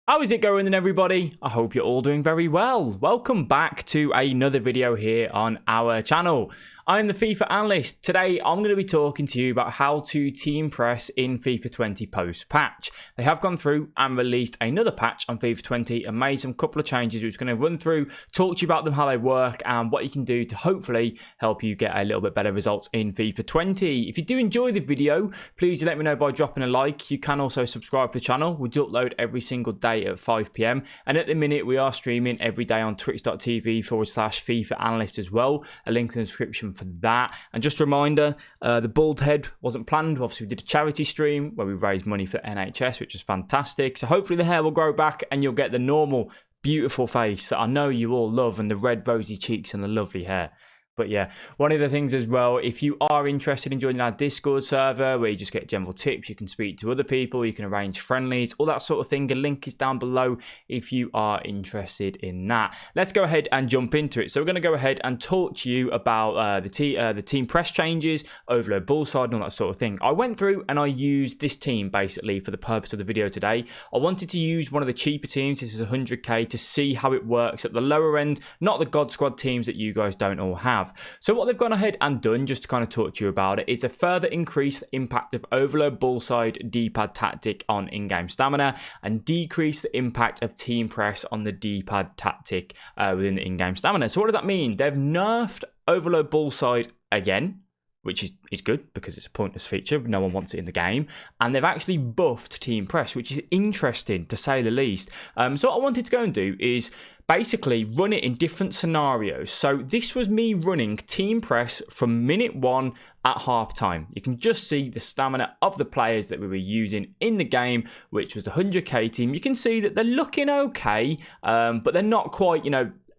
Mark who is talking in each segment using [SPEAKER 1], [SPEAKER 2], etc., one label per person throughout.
[SPEAKER 1] How is it going then, everybody? I hope you're all doing very well. Welcome back to another video here on our channel. I'm the FIFA Analyst. Today, I'm going to be talking to you about how to team press in FIFA 20 post-patch. They have gone through and released another patch on FIFA 20 and made some couple of changes which I'm going to run through, talk to you about them, how they work, and what you can do to hopefully help you get a little bit better results in FIFA 20. If you do enjoy the video, please let me know by dropping a like. You can also subscribe to the channel. We do upload every single day at 5 PM, and at the minute we are streaming every day on twitch.tv/FIFA Analyst as well. A link in the description for that. And just a reminder, the bald head wasn't planned. Obviously we did a charity stream where we raised money for NHS, which was fantastic. So hopefully the hair will grow back and you'll get the normal beautiful face that I know you all love, and the red rosy cheeks and the lovely hair. But yeah, one of the things as well, if you are interested in joining our Discord server where you just get general tips, you can speak to other people, you can arrange friendlies, all that sort of thing. A link is down below if you are interested in that. Let's go ahead and jump into it. So we're going to go ahead and talk to you about the team press changes, overload ball side and all that sort of thing. I went through and I used this team basically for the purpose of the video today. I wanted to use one of the cheaper teams, this is 100k, to see how it works at the lower end, not the God Squad teams that you guys don't all have. So what they've gone ahead and done, just to kind of talk to you about it, is a further increase the impact of overload ball side D-pad tactic on in-game stamina and decrease the impact of team press on the D-pad tactic within the in-game stamina. So what does that mean? They've nerfed overload ball side again, which is good because it's a pointless feature. No one wants it in the game. And they've actually buffed team press, which is interesting to say the least. So what I wanted to go and do is basically run it in different scenarios. So this was me running team press from minute 1 at half time. You can just see the stamina of the players that we were using in the game, which was the 100k team. You can see that they're looking okay, but they're not quite,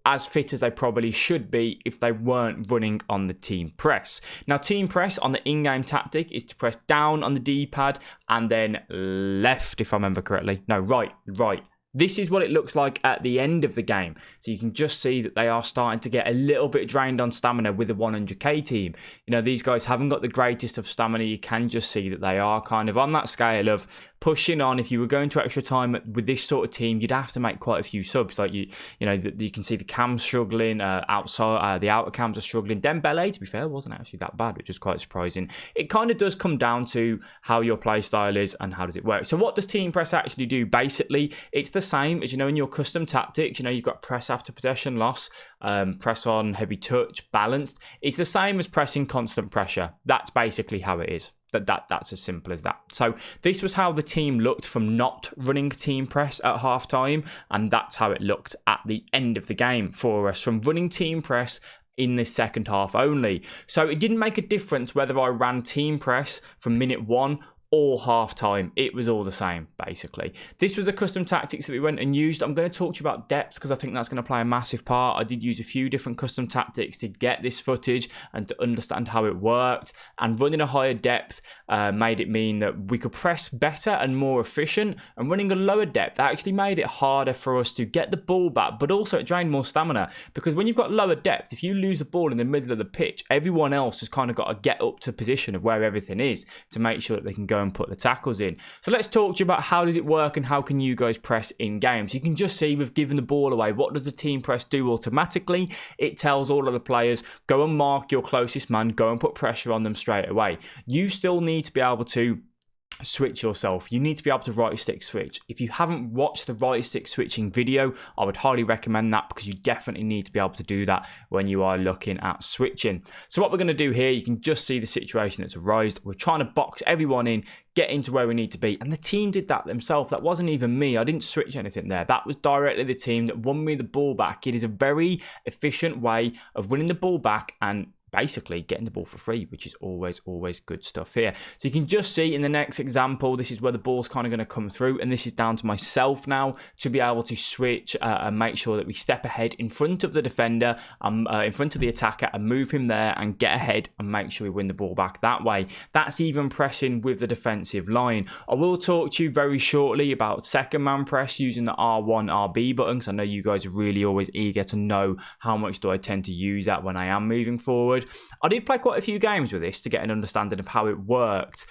[SPEAKER 1] as fit as they probably should be if they weren't running on the team press. Now, team press on the in-game tactic is to press down on the D-pad and then left, if I remember correctly. No, right. This is what it looks like at the end of the game. So you can just see that they are starting to get a little bit drained on stamina with the 100k team. These guys haven't got the greatest of stamina. You can just see that they are kind of on that scale of pushing on. If you were going to extra time with this sort of team, you'd have to make quite a few subs. Like you can see the cams struggling outside. The outer cams are struggling. Dembele, to be fair, wasn't actually that bad, which was quite surprising. It kind of does come down to how your play style is and how does it work. So what does team press actually do? Basically, it's the same as in your custom tactics. You've got press after possession loss, press on, heavy touch, balanced. It's the same as pressing constant pressure. That's basically how it is. That's as simple as that. So this was how the team looked from not running team press at half time, and that's how it looked at the end of the game for us from running team press in the second half only. So it didn't make a difference whether I ran team press from minute 1 or half time. It was all the same, basically. This was the custom tactics that we went and used. I'm going to talk to you about depth because I think that's going to play a massive part. I did use a few different custom tactics to get this footage and to understand how it worked, and running a higher depth made it mean that we could press better and more efficient, and running a lower depth actually made it harder for us to get the ball back, but also it drained more stamina because when you've got lower depth, if you lose a ball in the middle of the pitch, everyone else has kind of got to get up to position of where everything is to make sure that they can go and put the tackles in. So let's talk to you about how does it work and how can you guys press in games. You can just see we've given the ball away. What does the team press do automatically? It tells all of the players, go and mark your closest man, go and put pressure on them straight away. You still need to be able to switch yourself. You need to be able to right stick switch. If you haven't watched the right stick switching video, I would highly recommend that because you definitely need to be able to do that when you are looking at switching. So what we're going to do here, you can just see the situation that's arisen. We're trying to box everyone in, get into where we need to be, and the team did that themselves. That wasn't even me. I didn't switch anything there. That was directly the team that won me the ball back. It is a very efficient way of winning the ball back and basically getting the ball for free, which is always good stuff here. So you can just see in the next example, this is where the ball's kind of going to come through, and this is down to myself now to be able to switch and make sure that we step ahead in front of the defender, in front of the attacker, and move him there and get ahead and make sure we win the ball back that way. That's even pressing with the defensive line. I will talk to you very shortly about second man press using the R1 RB buttons. I know you guys are really always eager to know how much do I tend to use that when I am moving forward. forward. I did play quite a few games with this to get an understanding of how it worked.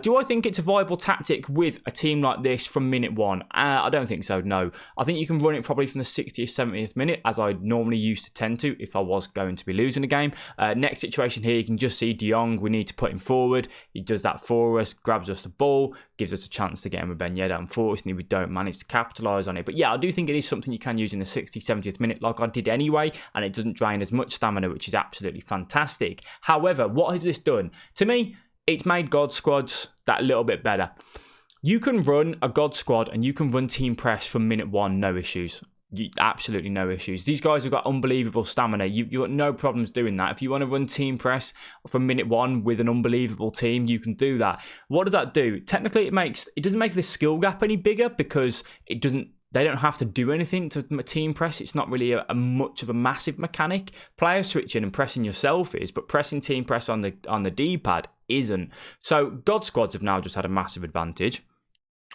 [SPEAKER 1] Do I think it's a viable tactic with a team like this from minute one? I don't think so, no. I think you can run it probably from the 60th, 70th minute, as I normally used to tend to if I was going to be losing a game. Next situation here, you can just see De Jong, we need to put him forward. He does that for us, grabs us the ball, gives us a chance to get him with Ben Yedder. Unfortunately, we don't manage to capitalise on it. But yeah, I do think it is something you can use in the 60th, 70th minute like I did anyway, and it doesn't drain as much stamina, which is absolutely fantastic. However, what has this done? To me, it's made God squads that little bit better. You can run a God squad and you can run team press from minute one, no issues. Absolutely no issues. These guys have got unbelievable stamina. You've got no problems doing that. If you want to run team press from minute one with an unbelievable team, you can do that. What does that do? Technically, it doesn't make the skill gap any bigger because they don't have to do anything to team press. It's not really a much of a massive mechanic. Player switching and pressing yourself is, but pressing team press on the D-pad isn't. So God squads have now just had a massive advantage.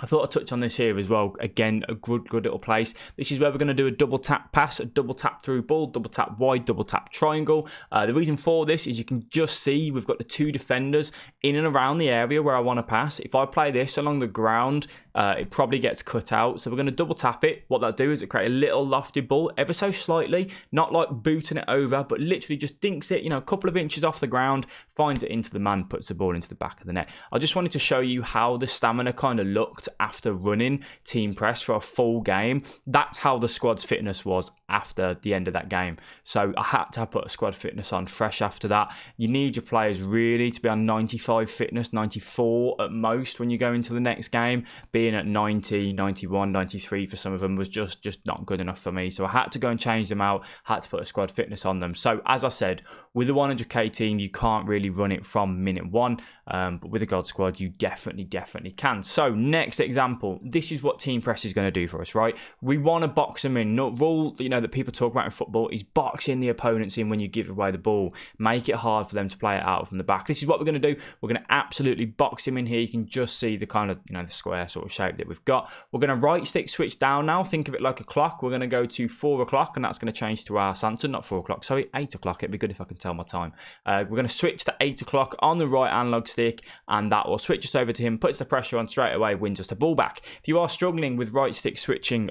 [SPEAKER 1] I thought I'd touch on this here as well. Again, a good little place. This is where we're going to do a double tap pass, a double tap through ball, double tap wide, double tap triangle. The reason for this is you can just see we've got the two defenders in and around the area where I want to pass. If I play this along the ground, it probably gets cut out. So we're going to double tap it. What that'll do is it create a little lofted ball ever so slightly, not like booting it over, but literally just dinks it, a couple of inches off the ground, finds it into the man, puts the ball into the back of the net. I just wanted to show you how the stamina kind of looked after running team press for a full game. That's how the squad's fitness was after the end of that game. So I had to put a squad fitness on fresh after that. You need your players really to be on 95 fitness, 94 at most when you go into the next game. Being at 90, 91, 93 for some of them was just not good enough for me. So I had to go and change them out, had to put a squad fitness on them. So as I said, with the 100k team, you can't really run it from minute one, but with a God squad, you definitely can. So next example, this is what team press is going to do for us, right? We want to box them in. Not rule, that people talk about in football is boxing the opponents in when you give away the ball. Make it hard for them to play it out from the back. This is what we're going to do. We're going to absolutely box him in here. You can just see the kind of, the square sort of shape that we've got. We're going to right stick switch down now. Think of it like a clock. We're going to go to 4 o'clock and that's going to change to our Sanson, not 4 o'clock, sorry, 8 o'clock. It'd be good if I can tell my time. We're going to switch to 8 o'clock on the right analog stick and that will switch us over to him, puts the pressure on straight away, wins us the ball back. If you are struggling with right stick switching,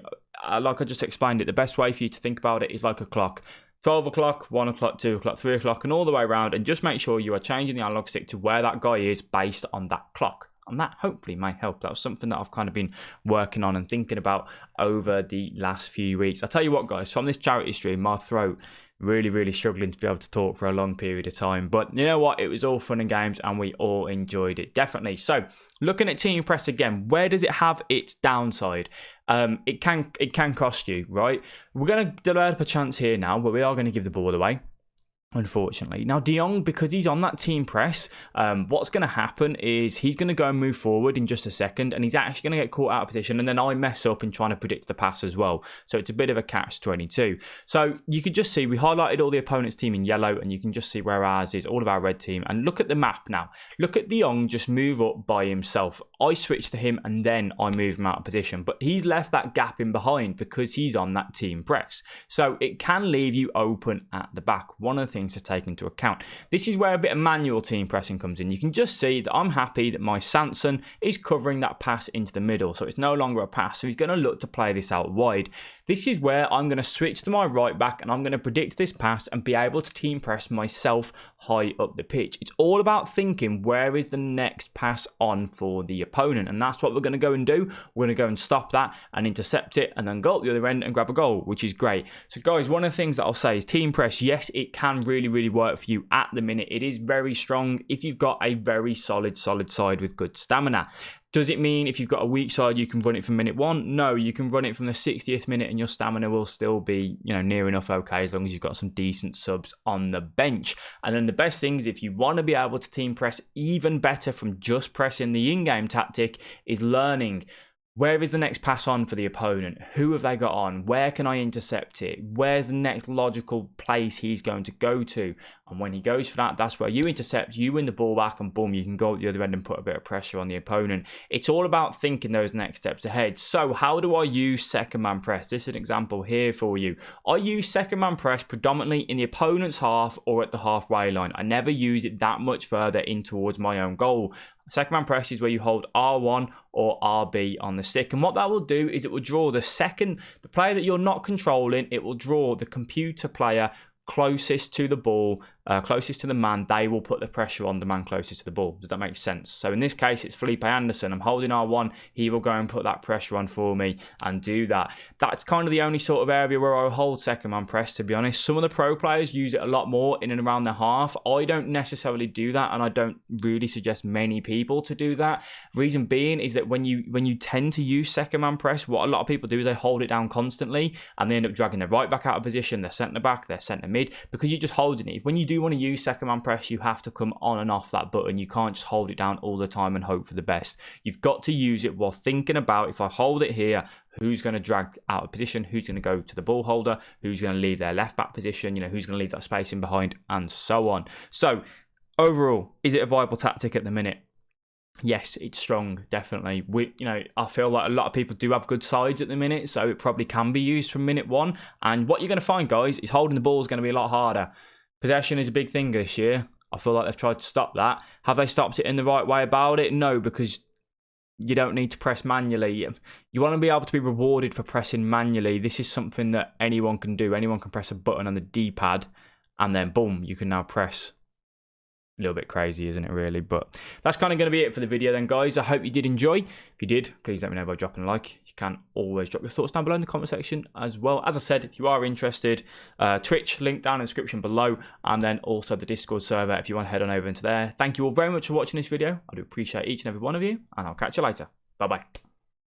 [SPEAKER 1] like I just explained it, the best way for you to think about it is like a clock. 12 o'clock, 1 o'clock, 2 o'clock, 3 o'clock, and all the way around, and just make sure you are changing the analog stick to where that guy is based on that clock. And that hopefully may help. That was something that I've kind of been working on and thinking about over the last few weeks. I'll tell you what, guys, from this charity stream, my throat really struggling to be able to talk for a long period of time. But you know what? It was all fun and games and we all enjoyed it, definitely. So looking at team press again, where does it have its downside? It can cost you, right? We're going to develop a chance here now where we are going to give the ball away. Unfortunately. Now, De Jong, because he's on that team press, what's going to happen is he's going to go and move forward in just a second, and he's actually going to get caught out of position, and then I mess up in trying to predict the pass as well. So it's a bit of a catch-22. So you could just see, we highlighted all the opponent's team in yellow, and you can just see where ours is, all of our red team. And look at the map now. Look at De Jong just move up by himself. I switch to him, and then I move him out of position. But he's left that gap in behind because he's on that team press. So it can leave you open at the back. One of the things to take into account. This is where a bit of manual team pressing comes in. You can just see that I'm happy that my Sanson is covering that pass into the middle, so it's no longer a pass, so he's going to look to play this out wide. This is where I'm going to switch to my right back and I'm going to predict this pass and be able to team press myself high up the pitch. It's all about thinking where is the next pass on for the opponent, and that's what we're going to go and do. We're going to go and stop that and intercept it and then go up the other end and grab a goal, which is great. So guys, one of the things that I'll say is team press, yes, it can really work for you at the minute. It is very strong if you've got a very solid side with good stamina. Does it mean if you've got a weak side you can run it from minute one? No, you can run it from the 60th minute and your stamina will still be, near enough okay as long as you've got some decent subs on the bench. And then the best thing is if you want to be able to team press even better from just pressing the in-game tactic is learning Where is the next pass on for the opponent? Who have they got on? Where can I intercept it? Where's the next logical place he's going to go to? And when he goes for that, that's where you intercept, you win the ball back, and boom, you can go at the other end and put a bit of pressure on the opponent. It's all about thinking those next steps ahead. So how do I use second man press? This is an example here for you. I use second man press predominantly in the opponent's half or at the halfway line. I never use it that much further in towards my own goal. Second man press is where you hold R1 or RB on the stick, and what that will do is it will draw the player that you're not controlling. It will draw the computer player closest to the ball, closest to the man. They will put the pressure on the man closest to the ball. Does that make sense? So in this case, it's Felipe Anderson. I'm holding R1. He will go and put that pressure on for me and do that. That's kind of the only sort of area where I hold second man press, to be honest. Some of the pro players use it a lot more in and around the half. I don't necessarily do that, and I don't really suggest many people to do that. Reason being is that when you tend to use second man press, what a lot of people do is they hold it down constantly, and they end up dragging their right back out of position, their centre back, their centre mid, because you're just holding it. When you do want to use second man press, you have to come on and off that button. You can't just hold it down all the time and hope for the best. You've got to use it while thinking about, if I hold it here, who's going to drag out of position, who's going to go to the ball holder, who's going to leave their left back position, who's going to leave that space in behind, and so on. So overall, is it a viable tactic at the minute? Yes, it's strong, definitely. I feel like a lot of people do have good sides at the minute, so it probably can be used from minute one. And what you're going to find, guys, is holding the ball is going to be a lot harder. Possession is a big thing this year. I feel like they've tried to stop that. Have they stopped it in the right way about it? No, because you don't need to press manually. You want to be able to be rewarded for pressing manually. This is something that anyone can do. Anyone can press a button on the D-pad, and then boom, you can now press. A little bit crazy, isn't it, really? But that's kind of going to be it for the video then, guys. I hope you did enjoy. If you did, please let me know by dropping a like. You can always drop your thoughts down below in the comment section as well. As I said, if you are interested, Twitch, link down in the description below, and then also the Discord server if you want to head on over into there. Thank you all very much for watching this video. I do appreciate each and every one of you, and I'll catch you later. Bye-bye.